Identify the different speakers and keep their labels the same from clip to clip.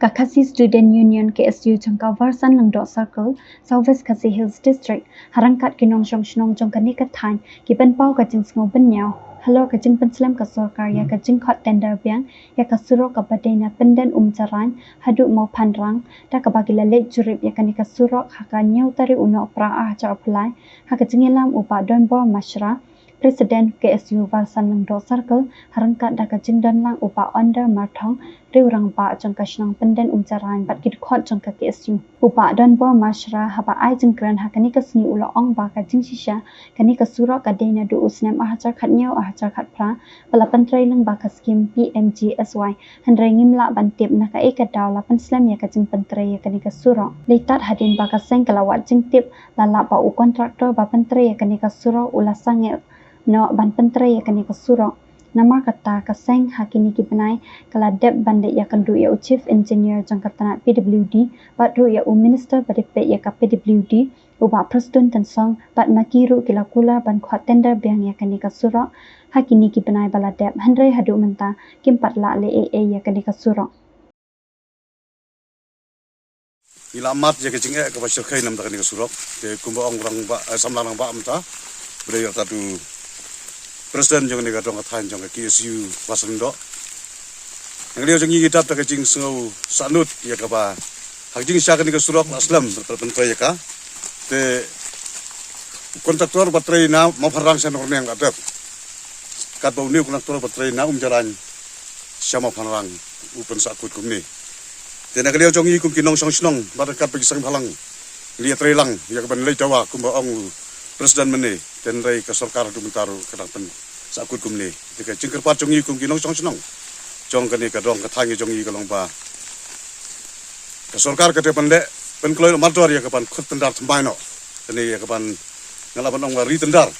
Speaker 1: Kakasi Student Union KSU jangka Varsan Langdok Circle, Southwest Khasi Hills District, harangkat kinong shnong jong kanikat than, kiban pau kajing sngo benyao, halo kajing penslam ka sorkar ya kajing khot tender biang, ya kasuro ka badena penden jaran, haduk mau panrang, da kabagi lalet jurip ya kanika surok haka nyau tari unok praah ca apply, haka jingelam upa don bo mashra, Presiden KSU Varsan Langdok Circle harangkat da kajing don lang upa under marthong riurang ba jangka shnang penden jaran bat kit khot jangka KSU upa don bo mashra haba ai jingkran hakani ka sni ulo ong ba ka jing shisha kani ka sura ka dena du usnem ahachar khat nyau ahachar khat pra pala pantrai lang ba ka skim PMGSY handrai ngimla ban tip na ka eka daw la panslam ya ka jing pantrai ya kani ka sura leitat hadin ba ka seng kalawat jing tip lala ba u kontraktor ba pantrai ya kani ka sura ula sangel no ban pantrai ya kani ka sura nama kata kaseng hakini ki benai kala dep bandit ya kandu ya chief engineer jangka tanat PWD batru ya minister badipet ya ka PWD uba presiden tensong bat makiru kila kula ban khot tender biang ya kani ka sura hakini ki benai bala dep handrai hadu menta kimpat la le ya kani ka sura
Speaker 2: ilamat ya kecing ka pasir khay nam takani ka surok ke kumba ong rang ba samlang ba amta bre ya tatu Presiden jong ni kadong kathan jong KSU Wasando. Ang liyo jong yigitap ta kajing snow sanut ya kaba. Hagjing siya kani ka surok aslam berpentra ya ka. Te kontraktor batray na maparang sa norme ang adap. Kat ba uniw kontraktor batray na jaran siya maparang upan sa akut kumni. Te nagaliyo jong yikum kinong song barat kat pagisang halang. Liya tray lang ya kaban lay tawa kumba ong Presiden mene dan rai ka sarkar du mentaru kadang sa akut kumni tika jingker pat jongi kum kinong song jong kani ka dong ka thangi jongi ka long ba ka sarkar ka te pande pen kloi mador ya ka pan khut tendar thmbai no kani ya ka pan ngalaban ong ri tendar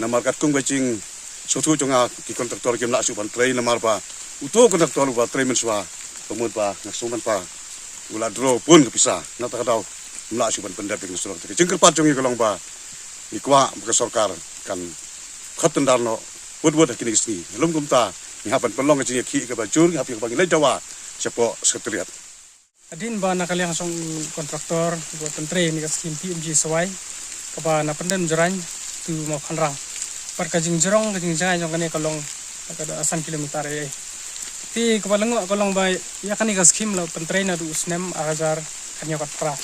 Speaker 2: na markat kum baching sotu jonga ki kontraktor kim la su pan train na marba uto kontraktor ba train menswa pemut ba ngasuman pa ula dro pun kepisa na ta daw mla su pan pendap ing surok tika jingker pat jongi ka long ba ikwa buka sarkar kan khatan darno buat kini sini lum kumta ni hapan pelong ke ki ke bajur hapi ke bagi lai dawa sepo sekretariat
Speaker 3: adin ba nakaliang song kontraktor buat pentre ni ka skim PMGSY ka ba na penden jaran tu mau khanrang par ka jing jerong ka jing jangai jong kani kalong ka da asan kilometer ti ka balango kalong ba ya kani ka skim la pentre na du usnem agar kanyo kat pra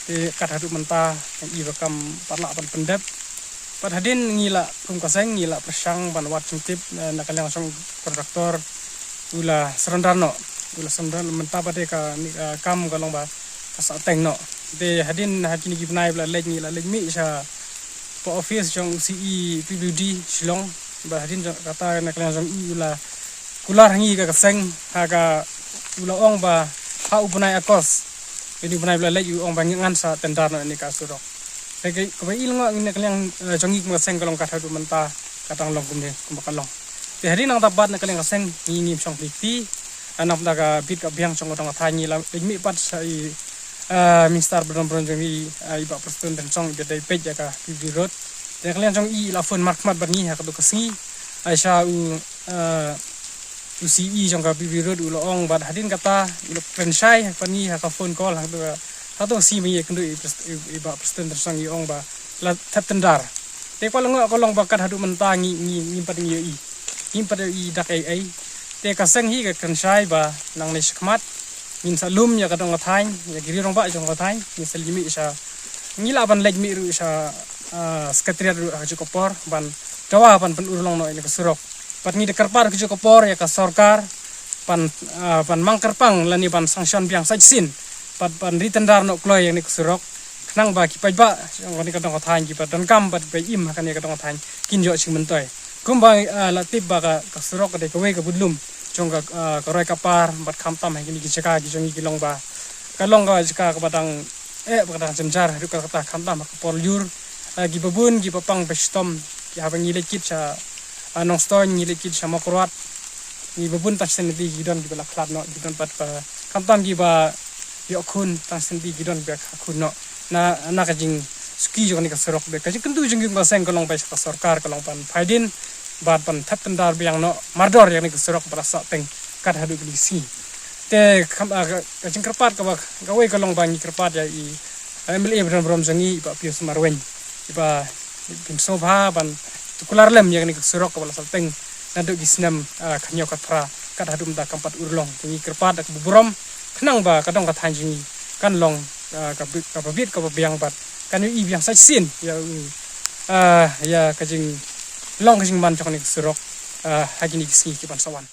Speaker 3: ti kat hadu menta i bakam parla pan pendep pad hadin ngila kum kaseng ngila persang ban wat cungtip nakaliang song kontraktor ula serendarno ula serendar menta pade ka kam kalong ba asa tengno te hadin hakini gibnai bla lej ngila lej mi sa po office jong CE PWD Shillong ba hadin kata nakaliang song ula kular ngi ka kaseng haga ula ong ba ha ubnai akos ini benai bela lagi orang banyak ngan sa tendar ni ka surok. Saya kau ilmu ini kalian jongi mengaseng kalau kata tu mentah katang long kumde kumakalong. Di hari nang tabat nak kalian kaseng ini song pliti anak daga bit ka biang song orang thanyi la mi pat sai minister beron jongi iba presiden dan song bedai pej ka di road. Dan kalian song i la phone markmat berni ha ka tu kesengi Aisyah UCE jong ka PB road ulo ong bad hadin kata ulo penshai pani ha ka phone call ha tu si mi kendu iba presiden tersang i ong ba la tendar te ko long bakat hadu mentangi ngimpat i dak ai te ka seng hi ka penshai ba nang ne skmat min salum ya ka dong thain ya giri rong ba jong ka thain mi salimi sa ngila ban lej mi ru sa sekretariat ru ha kopor ban dawa ban urlong no ini ka surok pat ni dekar par ke kopor ya ka sarkar pan mangkerpang lani pan sanction biang sajsin pat pan ritendar no kloy yang ni kusurok nang ba ki pajba ngoni ka dong thain ki pat dan kam pat be im kan ya ka dong thain kinjo sing mentoy kumba la tip ba ka surok de ka we ka budlum jong ka roy kapar pat kham tam ki ni ki chaka ki jong ki long ba ka long ga jika ka badang badang semjar ru ka kata kham tam ka por yur gi babun gi papang bestom ki habang ni lekit sa anong stone ni lekit sama kurat ni babun tas sendi gidon di belak klat no gidon pat pa kamtam gi ba yokun tas sendi gidon be akun no na ka jing ski jo ni ka serok be ka jing kendu jing ba seng kolong ba sa sarkar kolong pan faidin ba pan tap tendar biang no mardor yang ni ka serok ba sa teng kat hadu glisi te kajing kerpat gawe kalong bangi kerpat ya i MLA beram zangi iba Pius Marwen iba bin sobha ban tukular lem yang ni surok kepala salteng nadu gisnam kanyo katra kad hadum da kampat urlong tingi kerpat ak buburom kenang ba kadong kathan jingi kan long kababit kababiang bat kan i biang sai sin ya kajing long kajing man chok ni surok hagini gisni kiban sawan